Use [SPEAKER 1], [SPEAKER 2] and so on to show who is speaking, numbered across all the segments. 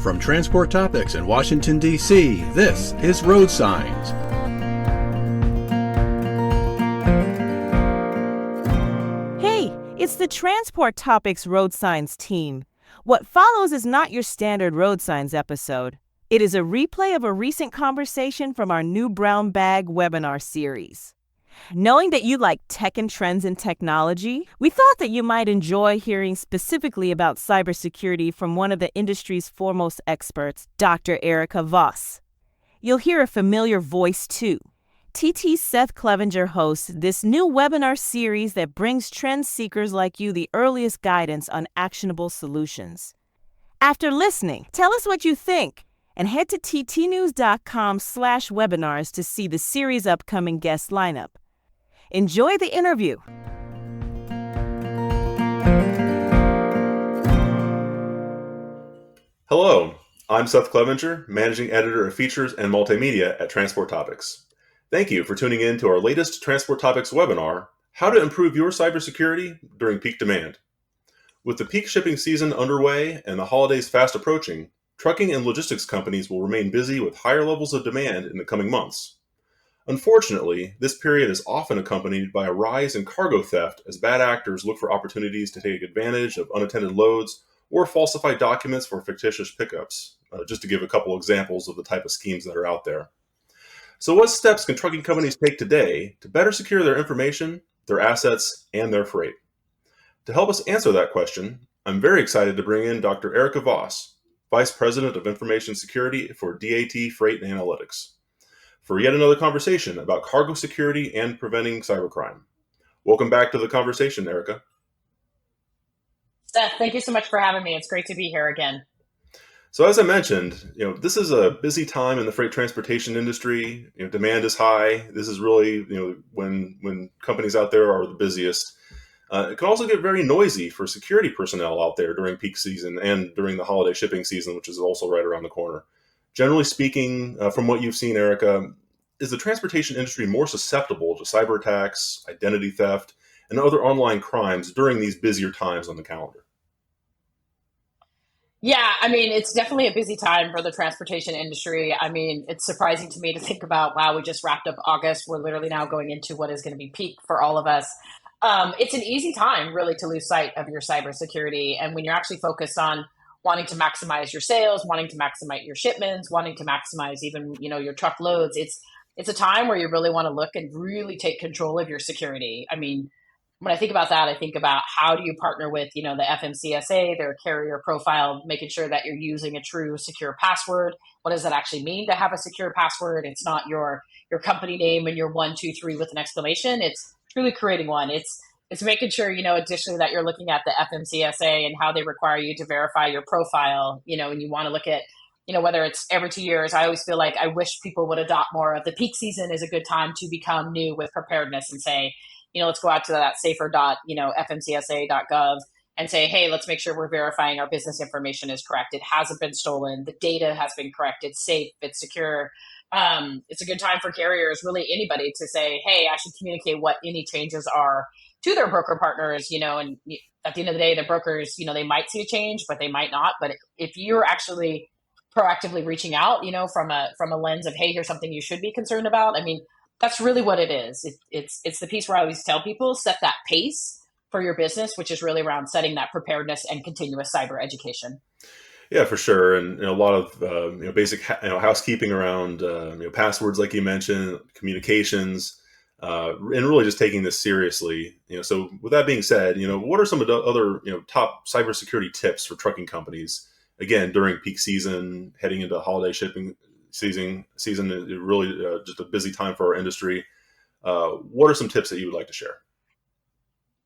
[SPEAKER 1] From Transport Topics in Washington, D.C., this is RoadSigns.
[SPEAKER 2] Hey, it's the Transport Topics RoadSigns team. What follows is not your standard RoadSigns episode. It is a replay of a recent conversation from our new Brown Bag webinar series. Knowing that you like tech and trends in technology, we thought that you might enjoy hearing specifically about cybersecurity from one of the industry's foremost experts, Dr. Erika Voss. You'll hear a familiar voice too. TT Seth Clevenger hosts this new webinar series that brings trend seekers like you the earliest guidance on actionable solutions. After listening, tell us what you think and head to ttnews.com/webinars to see the series' upcoming guest lineup. Enjoy the interview.
[SPEAKER 3] Hello, I'm Seth Clevenger, Managing Editor of Features and Multimedia at Transport Topics. Thank you for tuning in to our latest Transport Topics webinar, How to Improve Your Cybersecurity During Peak Demand. With the peak shipping season underway and the holidays fast approaching, trucking and logistics companies will remain busy with higher levels of demand in the coming months. Unfortunately, this period is often accompanied by a rise in cargo theft as bad actors look for opportunities to take advantage of unattended loads or falsify documents for fictitious pickups, just to give a couple examples of the type of schemes that are out there. So what steps can trucking companies take today to better secure their information, their assets, and their freight? To help us answer that question, I'm very excited to bring in Dr. Erika Voss, Vice President of Information Security for DAT Freight and Analytics, for yet another conversation about cargo security and preventing cybercrime. Welcome back to the conversation, Erika.
[SPEAKER 4] Seth, thank you so much for having me. It's great to be here again.
[SPEAKER 3] So as I mentioned, this is a busy time in the freight transportation industry. Demand is high. This is really, when companies out there are the busiest. It can also get very noisy for security personnel out there during peak season and during the holiday shipping season, which is also right around the corner. Generally speaking, from what you've seen, Erika, is the transportation industry more susceptible to cyber attacks, identity theft, and other online crimes during these busier times on the calendar?
[SPEAKER 4] Yeah, it's definitely a busy time for the transportation industry. It's surprising to me to think about, wow, we just wrapped up August. We're literally now going into what is going to be peak for all of us. It's an easy time, really, to lose sight of your cybersecurity. And when you're actually focused on wanting to maximize your sales, wanting to maximize your shipments, wanting to maximize even, your truck loads, it's a time where you really want to look and really take control of your security. When I think about that, I think about how do you partner with, the FMCSA, their carrier profile, making sure that you're using a true secure password. What does that actually mean to have a secure password? It's not your company name and your 123 with an exclamation. It's truly creating one. It's making sure, additionally that you're looking at the FMCSA and how they require you to verify your profile, and you want to look at, whether it's every 2 years. I always feel like I wish people would adopt more of the peak season is a good time to become new with preparedness and say, let's go out to that safer.fmcsa.gov and say, hey, let's make sure we're verifying our business information is correct. It hasn't been stolen. The data has been correct. It's safe. It's secure. It's a good time for carriers, really anybody, to say, hey, I should communicate what any changes are to their broker partners, and at the end of the day, the brokers, they might see a change, but they might not. But if you're actually proactively reaching out, from a lens of, hey, here's something you should be concerned about. That's really what it is. It's the piece where I always tell people, set that pace for your business, which is really around setting that preparedness and continuous cyber education.
[SPEAKER 3] Yeah, for sure. And a lot of basic housekeeping around passwords, like you mentioned, communications, and really just taking this seriously. So with that being said, what are some of the other top cybersecurity tips for trucking companies? Again, during peak season, heading into holiday shipping season is really just a busy time for our industry. What are some tips that you would like to share?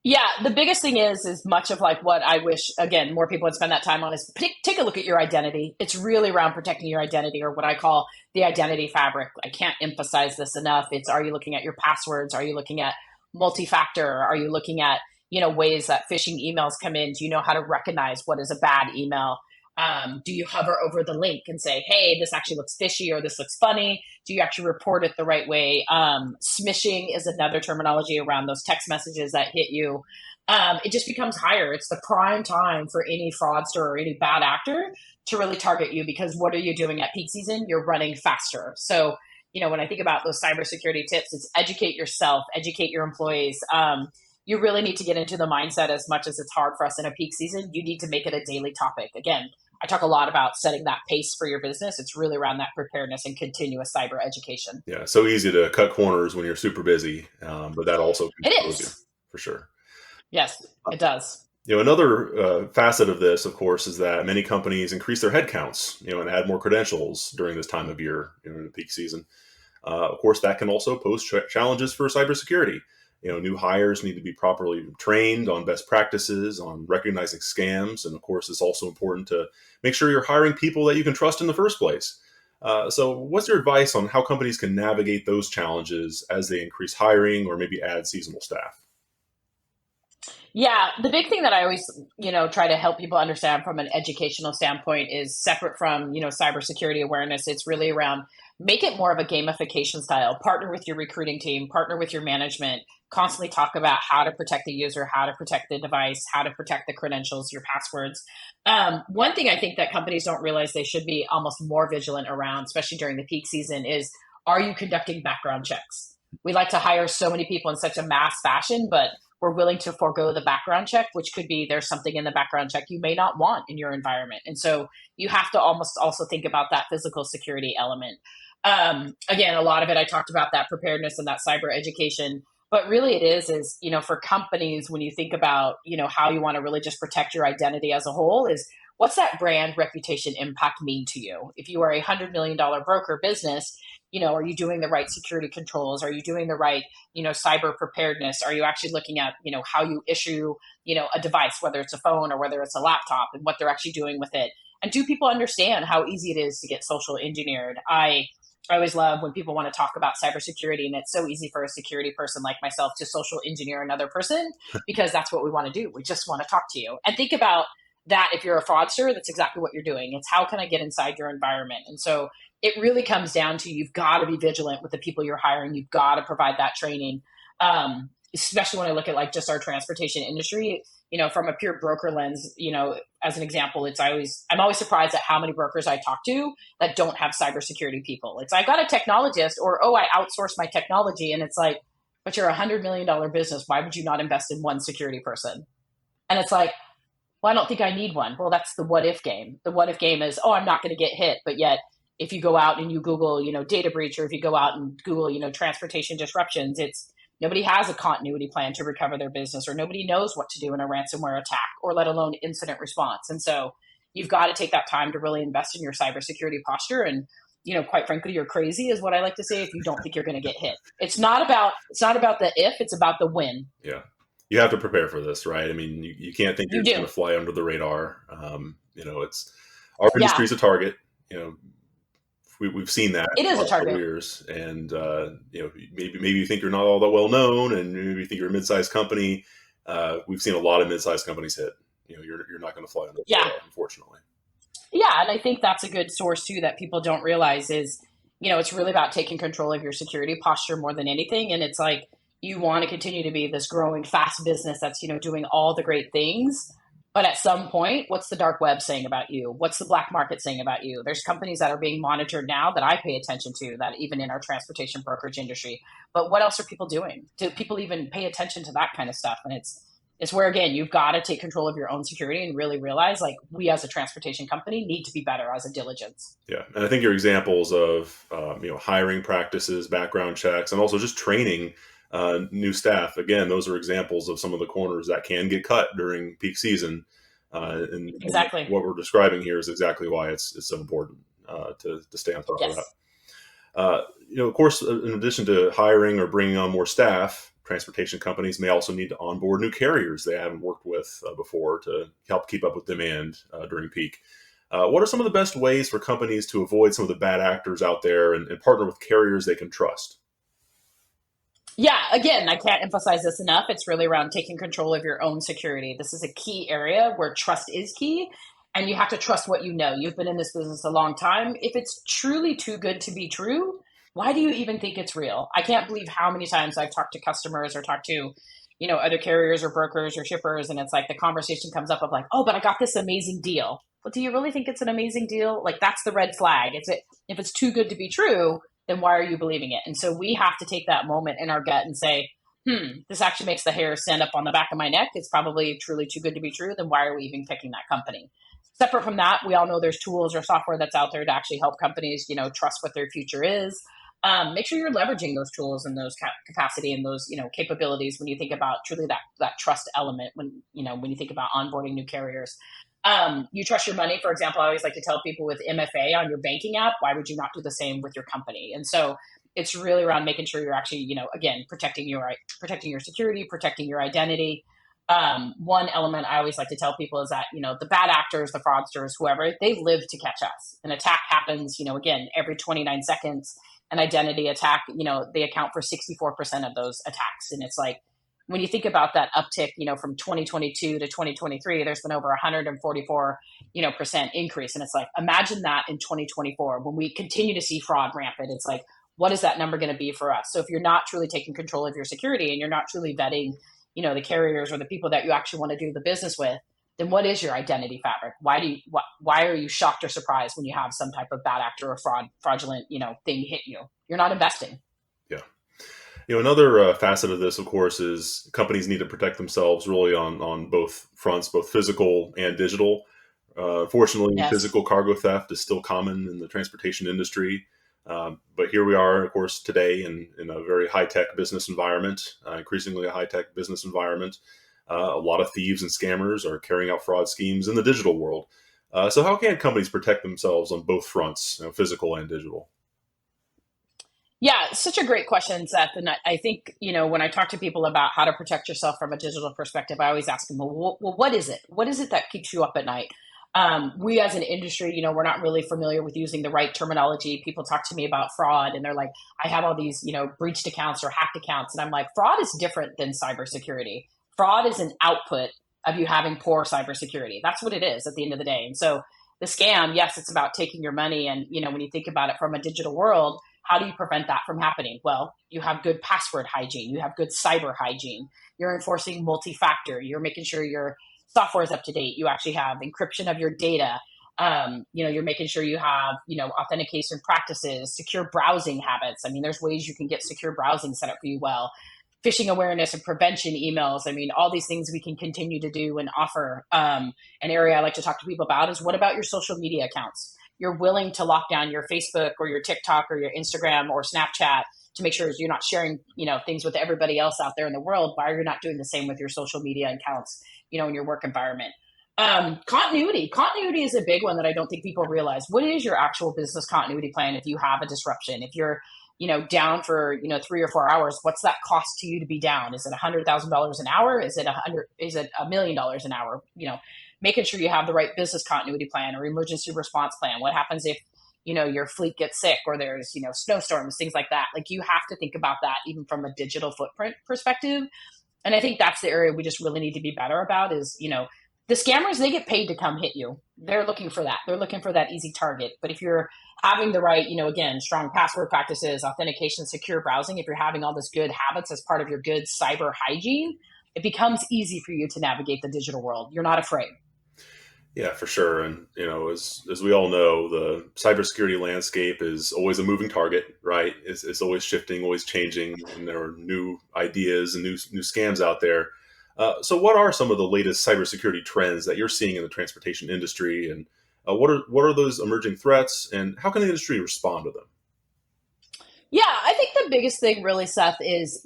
[SPEAKER 4] Yeah, the biggest thing is much of like what I wish, again, more people would spend that time on is take a look at your identity. It's really around protecting your identity, or what I call the identity fabric. I can't emphasize this enough. Are you looking at your passwords? Are you looking at multi-factor? Are you looking at, ways that phishing emails come in? Do you know how to recognize what is a bad email? Do you hover over the link and say, hey, this actually looks fishy or this looks funny? Do you actually report it the right way? Smishing is another terminology around those text messages that hit you. It just becomes higher. It's the prime time for any fraudster or any bad actor to really target you, because what are you doing at peak season? You're running faster. So, when I think about those cybersecurity tips, it's educate yourself, educate your employees. You really need to get into the mindset. As much as it's hard for us in a peak season, you need to make it a daily topic. Again, I talk a lot about setting that pace for your business. It's really around that preparedness and continuous cyber education.
[SPEAKER 3] Yeah, so easy to cut corners when you're super busy, but that also can
[SPEAKER 4] It
[SPEAKER 3] you,
[SPEAKER 4] is.
[SPEAKER 3] for sure.
[SPEAKER 4] Yes, it does.
[SPEAKER 3] Another facet of this, of course, is that many companies increase their headcounts, and add more credentials during this time of year, in the peak season. Of course, that can also pose challenges for cybersecurity. New hires need to be properly trained on best practices, on recognizing scams. And of course, it's also important to make sure you're hiring people that you can trust in the first place. So what's your advice on how companies can navigate those challenges as they increase hiring or maybe add seasonal staff?
[SPEAKER 4] Yeah, the big thing that I always, try to help people understand from an educational standpoint is separate from, cybersecurity awareness. It's really around make it more of a gamification style. Partner with your recruiting team, partner with your management, constantly talk about how to protect the user, how to protect the device, how to protect the credentials, your passwords. One thing I think that companies don't realize they should be almost more vigilant around, especially during the peak season, is are you conducting background checks? We like to hire so many people in such a mass fashion, but we're willing to forego the background check, which could be there's something in the background check you may not want in your environment. And so you have to almost also think about that physical security element. Again, a lot of it, I talked about that preparedness and that cyber education, but really it is, for companies, when you think about, how you want to really just protect your identity as a whole, is what's that brand reputation impact mean to you? If you are a $100 million broker business, are you doing the right security controls? Are you doing the right, cyber preparedness? Are you actually looking at, how you issue, a device, whether it's a phone or whether it's a laptop, and what they're actually doing with it? And do people understand how easy it is to get social engineered? I always love when people want to talk about cybersecurity, and it's so easy for a security person like myself to social engineer another person, because that's what we want to do. We just want to talk to you. And think about that. If you're a fraudster, that's exactly what you're doing. It's how can I get inside your environment? And so it really comes down to, you've got to be vigilant with the people you're hiring. You've got to provide that training. Especially when I look at like just our transportation industry, from a pure broker lens, as an example, I'm always surprised at how many brokers I talk to that don't have cybersecurity people. It's, I got a technologist, or, oh, I outsourced my technology. And it's like, but you're $100 million business. Why would you not invest in one security person? And it's like, well, I don't think I need one. Well, that's the what if game. The what if game is, oh, I'm not going to get hit. But yet, if you go out and you Google, data breach, or if you go out and Google, transportation disruptions, it's nobody has a continuity plan to recover their business, or nobody knows what to do in a ransomware attack, or let alone incident response. And so you've got to take that time to really invest in your cybersecurity posture. And, quite frankly, you're crazy is what I like to say if you don't think you're going to get hit. It's not about the if, it's about the when.
[SPEAKER 3] Yeah. You have to prepare for this, right? I mean, you can't think you're just going to fly under the radar. It's our industry is a target. We've seen that.
[SPEAKER 4] It is a target.
[SPEAKER 3] Years, and maybe you think you're not all that well known, and maybe you think you're a mid-sized company. We've seen a lot of mid-sized companies hit. You're not going to fly under the radar, unfortunately.
[SPEAKER 4] Yeah, and I think that's a good source too that people don't realize is, it's really about taking control of your security posture more than anything. And it's like, you want to continue to be this growing fast business that's, doing all the great things. But at some point, what's the dark web saying about you? What's the black market saying about you? There's companies that are being monitored now that I pay attention to, that even in our transportation brokerage industry. But what else are people doing? Do people even pay attention to that kind of stuff? And it's where, again, you've got to take control of your own security and really realize, like, we as a transportation company need to be better as a diligence.
[SPEAKER 3] Yeah. And I think your examples of, hiring practices, background checks, and also just training new staff. Again, those are examples of some of the corners that can get cut during peak season. And
[SPEAKER 4] exactly
[SPEAKER 3] what we're describing here is exactly why it's so important to stay on top of that. Of course, in addition to hiring or bringing on more staff, transportation companies may also need to onboard new carriers they haven't worked with before to help keep up with demand during peak. What are some of the best ways for companies to avoid some of the bad actors out there and partner with carriers they can trust?
[SPEAKER 4] Yeah, again, I can't emphasize this enough. It's really around taking control of your own security. This is a key area where trust is key. and you have to trust what you know. You've been in this business a long time. If it's truly too good to be true, why do you even think it's real? I can't believe how many times I've talked to customers or talked to, other carriers or brokers or shippers, and it's like the conversation comes up of like, oh, but I got this amazing deal. Well, do you really think it's an amazing deal? Like, that's the red flag. If it's too good to be true, then why are you believing it? And so we have to take that moment in our gut and say, this actually makes the hair stand up on the back of my neck. It's probably truly too good to be true. Then why are we even picking that company? Separate from that, we all know there's tools or software that's out there to actually help companies, trust what their future is. Make sure you're leveraging those tools and those capacity and those, capabilities when you think about truly that trust element when you think about onboarding new carriers. You trust your money. For example, I always like to tell people with MFA on your banking app, why would you not do the same with your company? And so it's really around making sure you're actually, again, protecting your security, protecting your identity. One element I always like to tell people is that, the bad actors, the fraudsters, whoever, they live to catch us. An attack happens, again, every 29 seconds. An identity attack, they account for 64% of those attacks. And it's like, when you think about that uptick, from 2022 to 2023, there's been over 144, percent increase. And it's like, imagine that in 2024, when we continue to see fraud rampant, it's like, what is that number going to be for us? So if you're not truly taking control of your security and you're not truly vetting, the carriers or the people that you actually want to do the business with, then what is your identity fabric? Why are you shocked or surprised when you have some type of bad actor or fraudulent, thing hit you? You're not investing.
[SPEAKER 3] Yeah. Another facet of this, of course, is companies need to protect themselves really on both fronts, both physical and digital. Fortunately,
[SPEAKER 4] Yes.
[SPEAKER 3] Physical cargo theft is still common in the transportation industry. But here we are, of course, today in a very high-tech business environment, increasingly a high-tech business environment. A lot of thieves and scammers are carrying out fraud schemes in the digital world. So how can companies protect themselves on both fronts, physical and digital?
[SPEAKER 4] Yeah, such a great question, Seth. And I think, when I talk to people about how to protect yourself from a digital perspective, I always ask them, well, what is it? What is it that keeps you up at night? We as an industry, we're not really familiar with using the right terminology. People talk to me about fraud and they're like, I have all these, breached accounts or hacked accounts. And I'm like, fraud is different than cybersecurity. Fraud is an output of you having poor cybersecurity. That's what it is at the end of the day. And so the scam, yes, it's about taking your money. And, when you think about it from a digital world, how do you prevent that from happening? Well, you have good password hygiene. You have good cyber hygiene. You're enforcing multi-factor. You're making sure your software is up to date. You actually have encryption of your data. You're making sure you have, authentication practices, secure browsing habits. I mean, there's ways you can get secure browsing set up for you well. Phishing awareness and prevention emails. I mean, all these things we can continue to do and offer. An area I like to talk to people about is, what about your social media accounts? You're willing to lock down your Facebook or your TikTok or your Instagram or Snapchat to make sure you're not sharing, things with everybody else out there in the world. Why are you not doing the same with your social media accounts, in your work environment? Continuity is a big one that I don't think people realize. What is your actual business continuity plan if you have a disruption? If you're, down for, 3 or 4 hours, what's that cost to you to be down? Is it $100,000 an hour? Is it $1 million an hour? Making sure you have the right business continuity plan or emergency response plan. What happens if, your fleet gets sick or there's, snowstorms, things like that. Like, you have to think about that even from a digital footprint perspective. And I think that's the area we just really need to be better about is, the scammers, they get paid to come hit you. They're looking for that. They're looking for that easy target. But if you're having the right, again, strong password practices, authentication, secure browsing, if you're having all this good habits as part of your good cyber hygiene, it becomes easy for you to navigate the digital world. You're not afraid.
[SPEAKER 3] Yeah, for sure. And, as we all know, the cybersecurity landscape is always a moving target, right? It's always shifting, always changing, and there are new ideas and new scams out there. So what are some of the latest cybersecurity trends that you're seeing in the transportation industry? And what are those emerging threats, and how can the industry respond to them?
[SPEAKER 4] Yeah, I think the biggest thing really, Seth, is,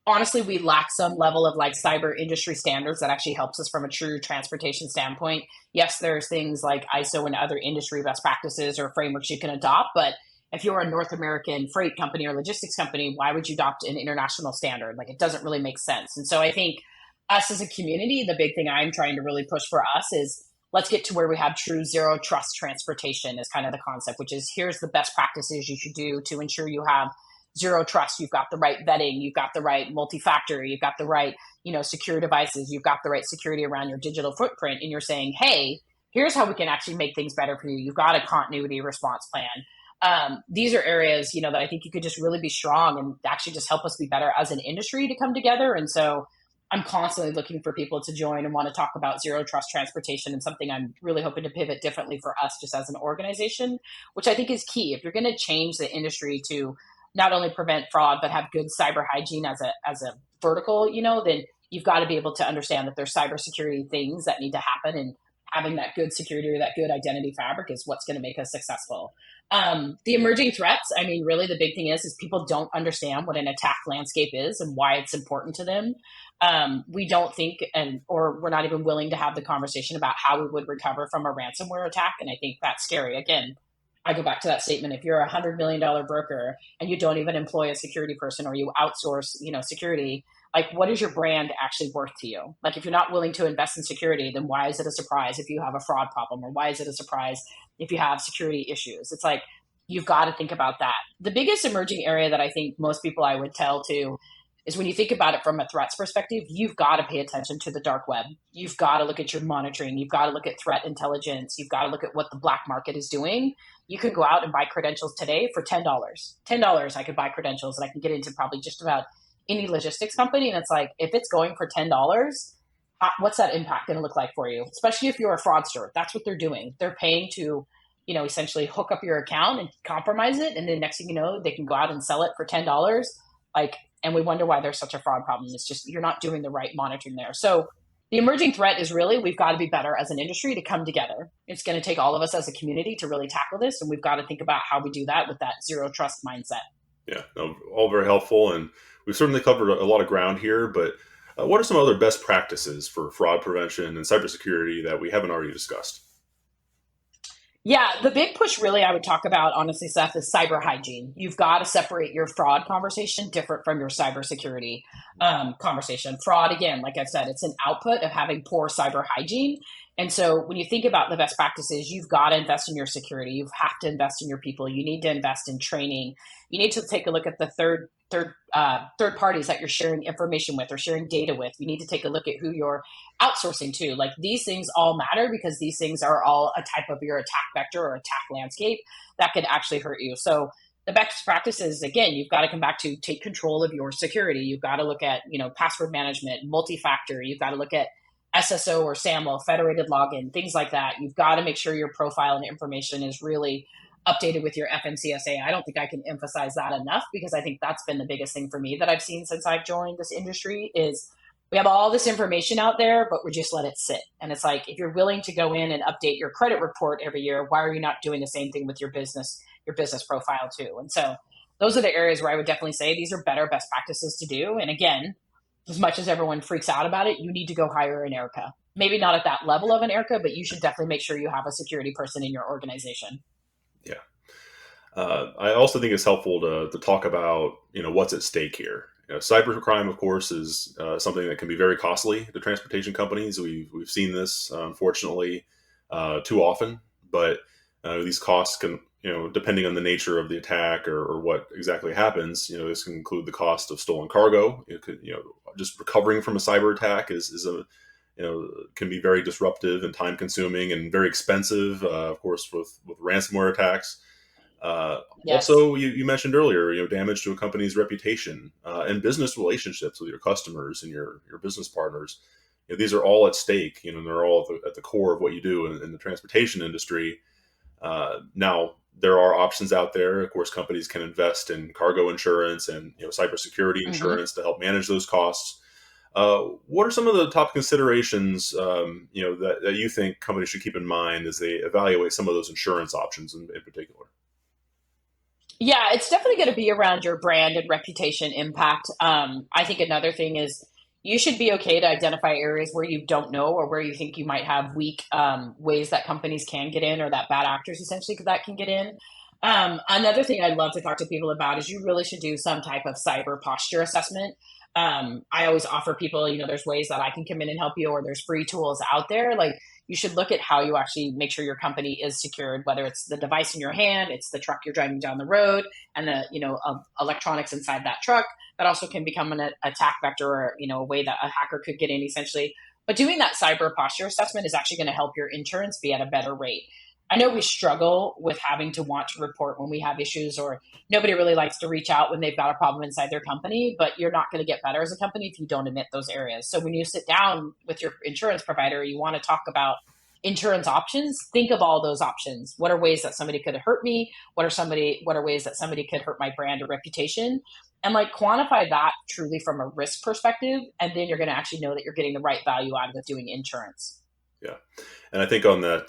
[SPEAKER 4] honestly, we lack some level of like cyber industry standards that actually helps us from a true transportation standpoint. Yes, there's things like ISO and other industry best practices or frameworks you can adopt, but if you're a North American freight company or logistics company, why would you adopt an international standard? Like, it doesn't really make sense. And so I think us as a community, the big thing I'm trying to really push for us is, let's get to where we have true zero trust transportation is kind of the concept, which is, here's the best practices you should do to ensure you have zero trust. You've got the right vetting, you've got the right multi-factor, you've got the right, secure devices, you've got the right security around your digital footprint. And you're saying, hey, here's how we can actually make things better for you. You've got a continuity response plan. These are areas, that I think you could just really be strong and actually just help us be better as an industry to come together. And so I'm constantly looking for people to join and want to talk about zero trust transportation, and something I'm really hoping to pivot differently for us just as an organization, which I think is key. If you're going to change the industry to not only prevent fraud, but have good cyber hygiene as a vertical, then you've got to be able to understand that there's cybersecurity things that need to happen, and having that good security or that good identity fabric is what's going to make us successful. The emerging threats, really the big thing is people don't understand what an attack landscape is and why it's important to them. We don't think, or we're not even willing to have the conversation about how we would recover from a ransomware attack. And I think that's scary. Again, I go back to that statement. If you're a $100 million broker and you don't even employ a security person, or you outsource, security, like, what is your brand actually worth to you? Like, if you're not willing to invest in security, then why is it a surprise if you have a fraud problem? Or why is it a surprise if you have security issues? It's like, you've got to think about that. The biggest emerging area that I think most people I would tell to is, when you think about it from a threats perspective, you've got to pay attention to the dark web. You've got to look at your monitoring. You've got to look at threat intelligence. You've got to look at what the black market is doing. You can go out and buy credentials today for $10. $10, I could buy credentials, and I can get into probably just about any logistics company. And it's like, if it's going for $10, what's that impact going to look like for you? Especially if you're a fraudster. That's what they're doing. They're paying to, essentially hook up your account and compromise it. And then next thing you know, they can go out and sell it for $10. And we wonder why there's such a fraud problem. It's just, you're not doing the right monitoring there. So the emerging threat is really, we've got to be better as an industry to come together. It's going to take all of us as a community to really tackle this. And we've got to think about how we do that with that zero trust mindset.
[SPEAKER 3] Yeah, no, all very helpful. And we've certainly covered a lot of ground here, but what are some other best practices for fraud prevention and cybersecurity that we haven't already discussed?
[SPEAKER 4] Yeah, the big push really I would talk about, honestly, Seth, is cyber hygiene. You've got to separate your fraud conversation different from your cybersecurity conversation. Fraud, again, like I said, it's an output of having poor cyber hygiene. And so when you think about the best practices, you've got to invest in your security. You have to invest in your people. You need to invest in training. You need to take a look at the third parties that you're sharing information with or sharing data with. You need to take a look at who you're outsourcing to. Like, these things all matter, because these things are all a type of your attack vector or attack landscape that could actually hurt you. So the best practices, again, you've got to come back to take control of your security. You've got to look at, password management, multi-factor. You've got to look at SSO or SAML, federated login, things like that. You've got to make sure your profile and information is really updated with your FMCSA. I don't think I can emphasize that enough, because I think that's been the biggest thing for me that I've seen since I've joined this industry is we have all this information out there, but we just let it sit. And it's like, if you're willing to go in and update your credit report every year, why are you not doing the same thing with your business profile too? And so those are the areas where I would definitely say these are better best practices to do. And again, as much as everyone freaks out about it, you need to go hire an Erika. Maybe not at that level of an Erika, but you should definitely make sure you have a security person in your organization.
[SPEAKER 3] Yeah. I also think it's helpful to talk about, what's at stake here. Cybercrime, of course, is something that can be very costly to transportation companies. We've seen this, unfortunately, too often. But these costs can, depending on the nature of the attack or what exactly happens, this can include the cost of stolen cargo. It could, just recovering from a cyber attack is can be very disruptive and time consuming and very expensive. Of course, with ransomware attacks.
[SPEAKER 4] Yes.
[SPEAKER 3] Also, you mentioned earlier, damage to a company's reputation and business relationships with your customers and your business partners. These are all at stake. They're all at the core of what you do in the transportation industry. Now, there are options out there. Of course, companies can invest in cargo insurance and cybersecurity insurance to help manage those costs. What are some of the top considerations that you think companies should keep in mind as they evaluate some of those insurance options in particular?
[SPEAKER 4] Yeah, it's definitely going to be around your brand and reputation impact. I think another thing is you should be okay to identify areas where you don't know or where you think you might have weak ways that companies can get in, or that bad actors essentially that can get in. Another thing I'd love to talk to people about is you really should do some type of cyber posture assessment. I always offer people, there's ways that I can come in and help you, or there's free tools out there. Like, you should look at how you actually make sure your company is secured, whether it's the device in your hand, it's the truck you're driving down the road, and the electronics inside that truck that also can become an attack vector, or a way that a hacker could get in essentially. But doing that cyber posture assessment is actually going to help your insurance be at a better rate. I know we struggle with having to want to report when we have issues, or nobody really likes to reach out when they've got a problem inside their company, but you're not going to get better as a company if you don't admit those areas. So when you sit down with your insurance provider, you want to talk about insurance options. Think of all those options. What are ways that somebody could hurt me? What are ways that somebody could hurt my brand or reputation? And like quantify that truly from a risk perspective. And then you're going to actually know that you're getting the right value out of it doing insurance.
[SPEAKER 3] Yeah. And I think on that,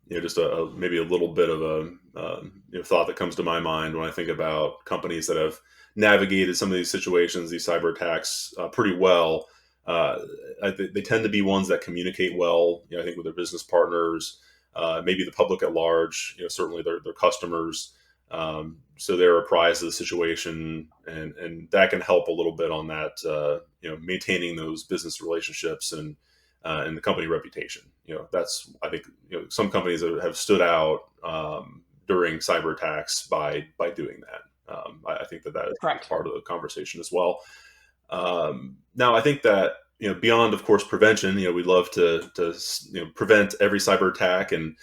[SPEAKER 3] just maybe a little bit of a thought that comes to my mind when I think about companies that have navigated some of these situations, these cyber attacks, pretty well. They tend to be ones that communicate well. I think with their business partners, maybe the public at large. Certainly their customers. So they're apprised of the situation, and that can help a little bit on that. Maintaining those business relationships and the company reputation. That's, I think, some companies have stood out during cyber attacks by doing that. I think that is
[SPEAKER 4] Correct.
[SPEAKER 3] Part of the conversation as well. Now, I think that beyond, of course, prevention, we'd love to prevent every cyber attack and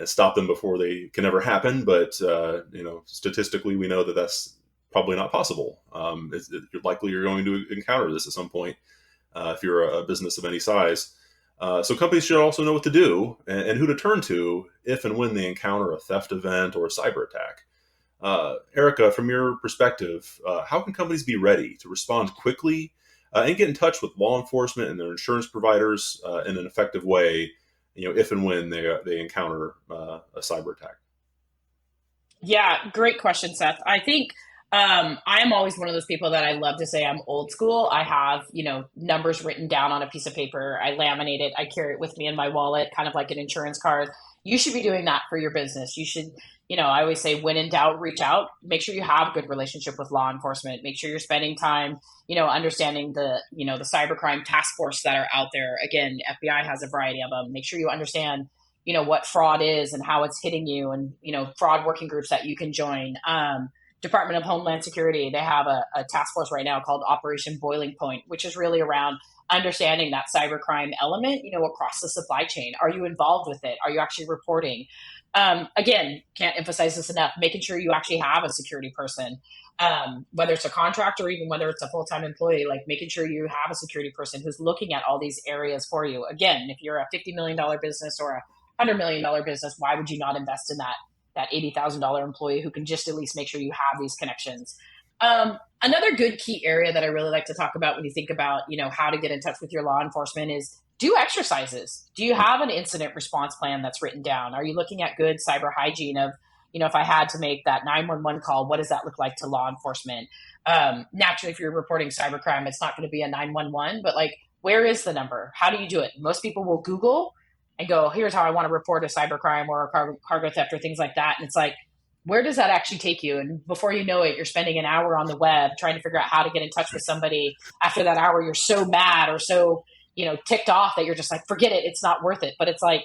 [SPEAKER 3] stop them before they can ever happen. But statistically, we know that that's probably not possible. You're likely going to encounter this at some point if you're a business of any size. So companies should also know what to do and who to turn to if and when they encounter a theft event or a cyber attack. Erika, from your perspective, how can companies be ready to respond quickly and get in touch with law enforcement and their insurance providers in an effective way, if and when they encounter a cyber attack?
[SPEAKER 4] Yeah, great question, Seth. I think I'm always one of those people that I love to say I'm old school. I have, numbers written down on a piece of paper. I laminate it. I carry it with me in my wallet, kind of like an insurance card. You should be doing that for your business. You should, I always say, when in doubt, reach out. Make sure you have a good relationship with law enforcement. Make sure you're spending time, understanding the cybercrime task force that are out there. Again, FBI has a variety of them. Make sure you understand, what fraud is and how it's hitting you, and, fraud working groups that you can join. Department of Homeland Security, they have a task force right now called Operation Boiling Point, which is really around understanding that cybercrime element, across the supply chain. Are you involved with it? Are you actually reporting? Again, can't emphasize this enough, making sure you actually have a security person, whether it's a contractor or even whether it's a full-time employee, like making sure you have a security person who's looking at all these areas for you. Again, if you're a $50 million business or a $100 million business, why would you not invest in that $80,000 employee who can just at least make sure you have these connections? Another good key area that I really like to talk about when you think about, how to get in touch with your law enforcement is do exercises. Do you have an incident response plan that's written down? Are you looking at good cyber hygiene of, if I had to make that 911 call, what does that look like to law enforcement? Naturally, if you're reporting cybercrime, it's not going to be a 911, but like, where is the number? How do you do it? Most people will Google and go, here's how I want to report a cybercrime or a cargo theft or things like that. And it's like, where does that actually take you? And before you know it, you're spending an hour on the web trying to figure out how to get in touch with somebody. After that hour, you're so mad or so, ticked off that you're just like, forget it. It's not worth it. But it's like,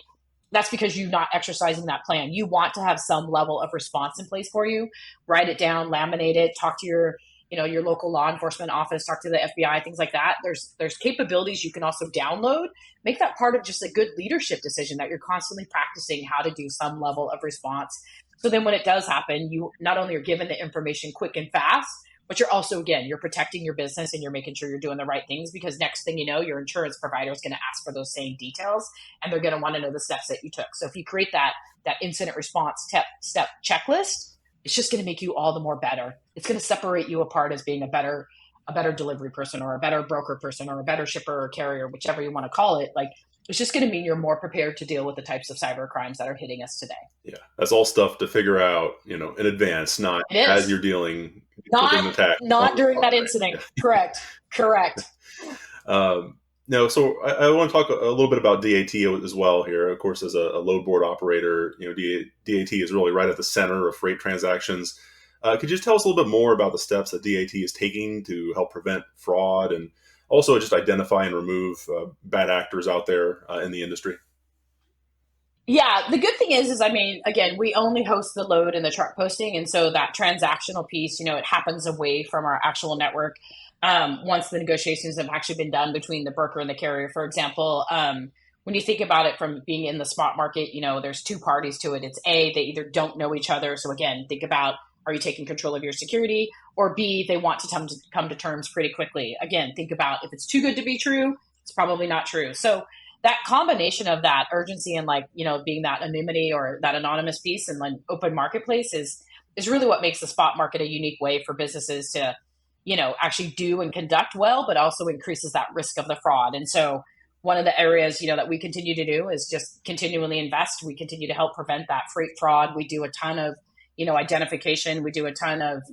[SPEAKER 4] that's because you're not exercising that plan. You want to have some level of response in place for you. Write it down, laminate it, talk to your local law enforcement office, talk to the FBI, things like that. There's capabilities you can also download. Make that part of just a good leadership decision that you're constantly practicing how to do some level of response. So then when it does happen, you not only are given the information quick and fast, but you're also, again, you're protecting your business and you're making sure you're doing the right things, because next thing you know, your insurance provider is going to ask for those same details and they're going to want to know the steps that you took. So if you create that incident response step checklist, it's just going to make you all the more better. It's going to separate you apart as being a better delivery person or a better broker person or a better shipper or carrier, whichever you want to call it. Like, it's just going to mean you're more prepared to deal with the types of cyber crimes that are hitting us today.
[SPEAKER 3] Yeah, that's all stuff to figure out, in advance, not as you're dealing with an attack.
[SPEAKER 4] Not during that incident. Yeah. Correct.
[SPEAKER 3] No, so I want to talk a little bit about DAT as well here. Of course, as a load board operator, DAT is really right at the center of freight transactions. Could you just tell us a little bit more about the steps that DAT is taking to help prevent fraud and also just identify and remove bad actors out there in the industry?
[SPEAKER 4] Yeah, the good thing is I mean, again, we only host the load and the truck posting, and so that transactional piece, it happens away from our actual network. Once the negotiations have actually been done between the broker and the carrier, for example, when you think about it from being in the spot market, there's two parties to it. It's A, they either don't know each other. So again, think about, are you taking control of your security? Or B, they want to come to terms pretty quickly. Again, think about if it's too good to be true, it's probably not true. So that combination of that urgency and being that anonymity or that anonymous piece and like open marketplace is really what makes the spot market a unique way for businesses to actually do and conduct well, but also increases that risk of the fraud. And so one of the areas that we continue to do is just continually invest. We continue to help prevent that freight fraud. We do a ton of identification. We do a ton of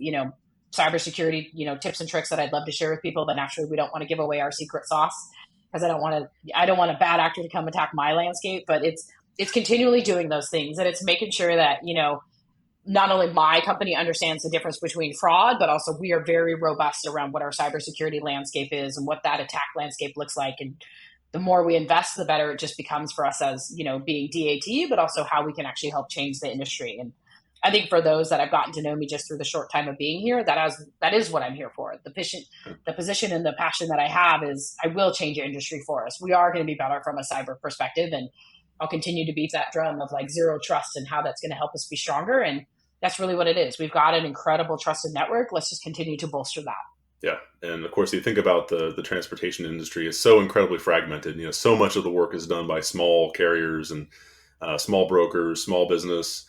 [SPEAKER 4] cybersecurity tips and tricks that I'd love to share with people, but naturally we don't want to give away our secret sauce because I don't want a bad actor to come attack my landscape. But it's continually doing those things, and it's making sure that not only my company understands the difference between fraud, but also we are very robust around what our cybersecurity landscape is and what that attack landscape looks like. And the more we invest, the better it just becomes for us as being DAT, but also how we can actually help change the industry. And I think for those that have gotten to know me just through the short time of being here, that is what I'm here for. The position and the passion that I have is I will change the industry for us. We are going to be better from a cyber perspective, and I'll continue to beat that drum of like zero trust and how that's going to help us be stronger. And that's really what it is. We've got an incredible trusted network. Let's just continue to bolster that.
[SPEAKER 3] Yeah. And of course, you think about the transportation industry is so incredibly fragmented. So much of the work is done by small carriers and small brokers, small business.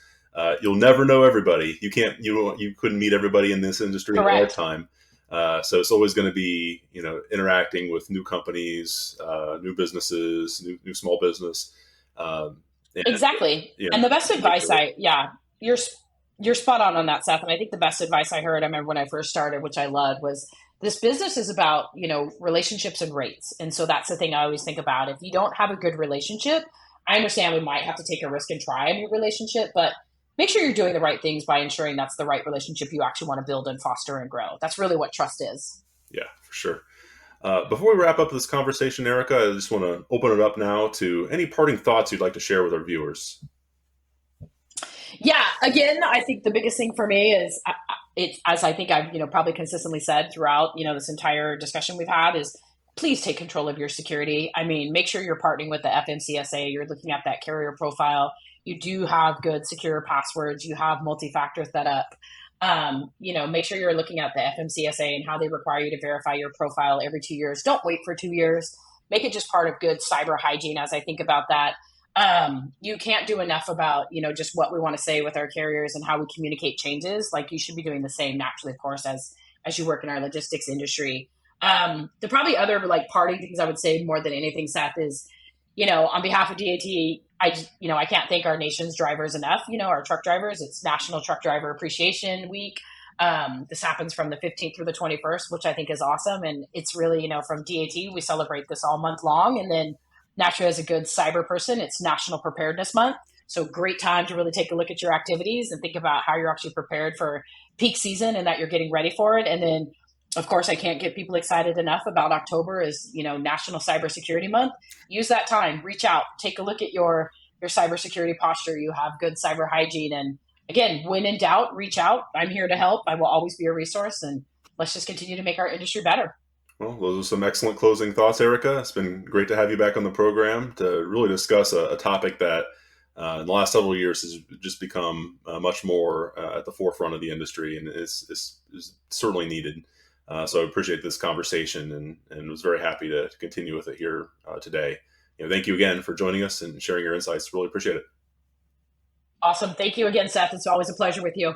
[SPEAKER 3] You'll never know everybody. You couldn't meet everybody in this industry in a lifetime. So it's always going to be, interacting with new companies, new businesses, new small business.
[SPEAKER 4] Exactly. And the best advice you're spot on that, Seth. And I think the best advice I remember when I first started, which I loved, was this business is about, relationships and rates. And so that's the thing I always think about. If you don't have a good relationship, I understand we might have to take a risk and try a new relationship, but make sure you're doing the right things by ensuring that's the right relationship you actually want to build and foster and grow. That's really what trust is.
[SPEAKER 3] Yeah, for sure. Before we wrap up this conversation, Erika, I just want to open it up now to any parting thoughts you'd like to share with our viewers.
[SPEAKER 4] Yeah, again, I think the biggest thing for me is, as I think I've probably consistently said throughout this entire discussion we've had, is please take control of your security. I mean, make sure you're partnering with the FMCSA. You're looking at that carrier profile. You do have good secure passwords. You have multi-factor set up. Make sure you're looking at the FMCSA and how they require you to verify your profile every 2 years. Don't wait for 2 years. Make it just part of good cyber hygiene as I think about that. You can't do enough about, just what we want to say with our carriers and how we communicate changes. Like, you should be doing the same naturally, of course, as you work in our logistics industry. The probably other parting things I would say more than anything, Seth, is, on behalf of DAT, I can't thank our nation's drivers enough, our truck drivers. It's National Truck Driver Appreciation Week. This happens from the 15th through the 21st, which I think is awesome. And it's really, from DAT, we celebrate this all month long. And then naturally, as a good cyber person, it's National Preparedness Month. So great time to really take a look at your activities and think about how you're actually prepared for peak season and that you're getting ready for it. And then, of course, I can't get people excited enough about October is, National Cybersecurity Month. Use that time, reach out, take a look at your cybersecurity posture. You have good cyber hygiene. And again, when in doubt, reach out. I'm here to help. I will always be a resource. And let's just continue to make our industry better.
[SPEAKER 3] Well, those are some excellent closing thoughts, Erika. It's been great to have you back on the program to really discuss a topic that in the last several years has just become much more at the forefront of the industry, and is certainly needed. So I appreciate this conversation and was very happy to continue with it here today. Thank you again for joining us and sharing your insights. Really appreciate it.
[SPEAKER 4] Awesome. Thank you again, Seth. It's always a pleasure with you.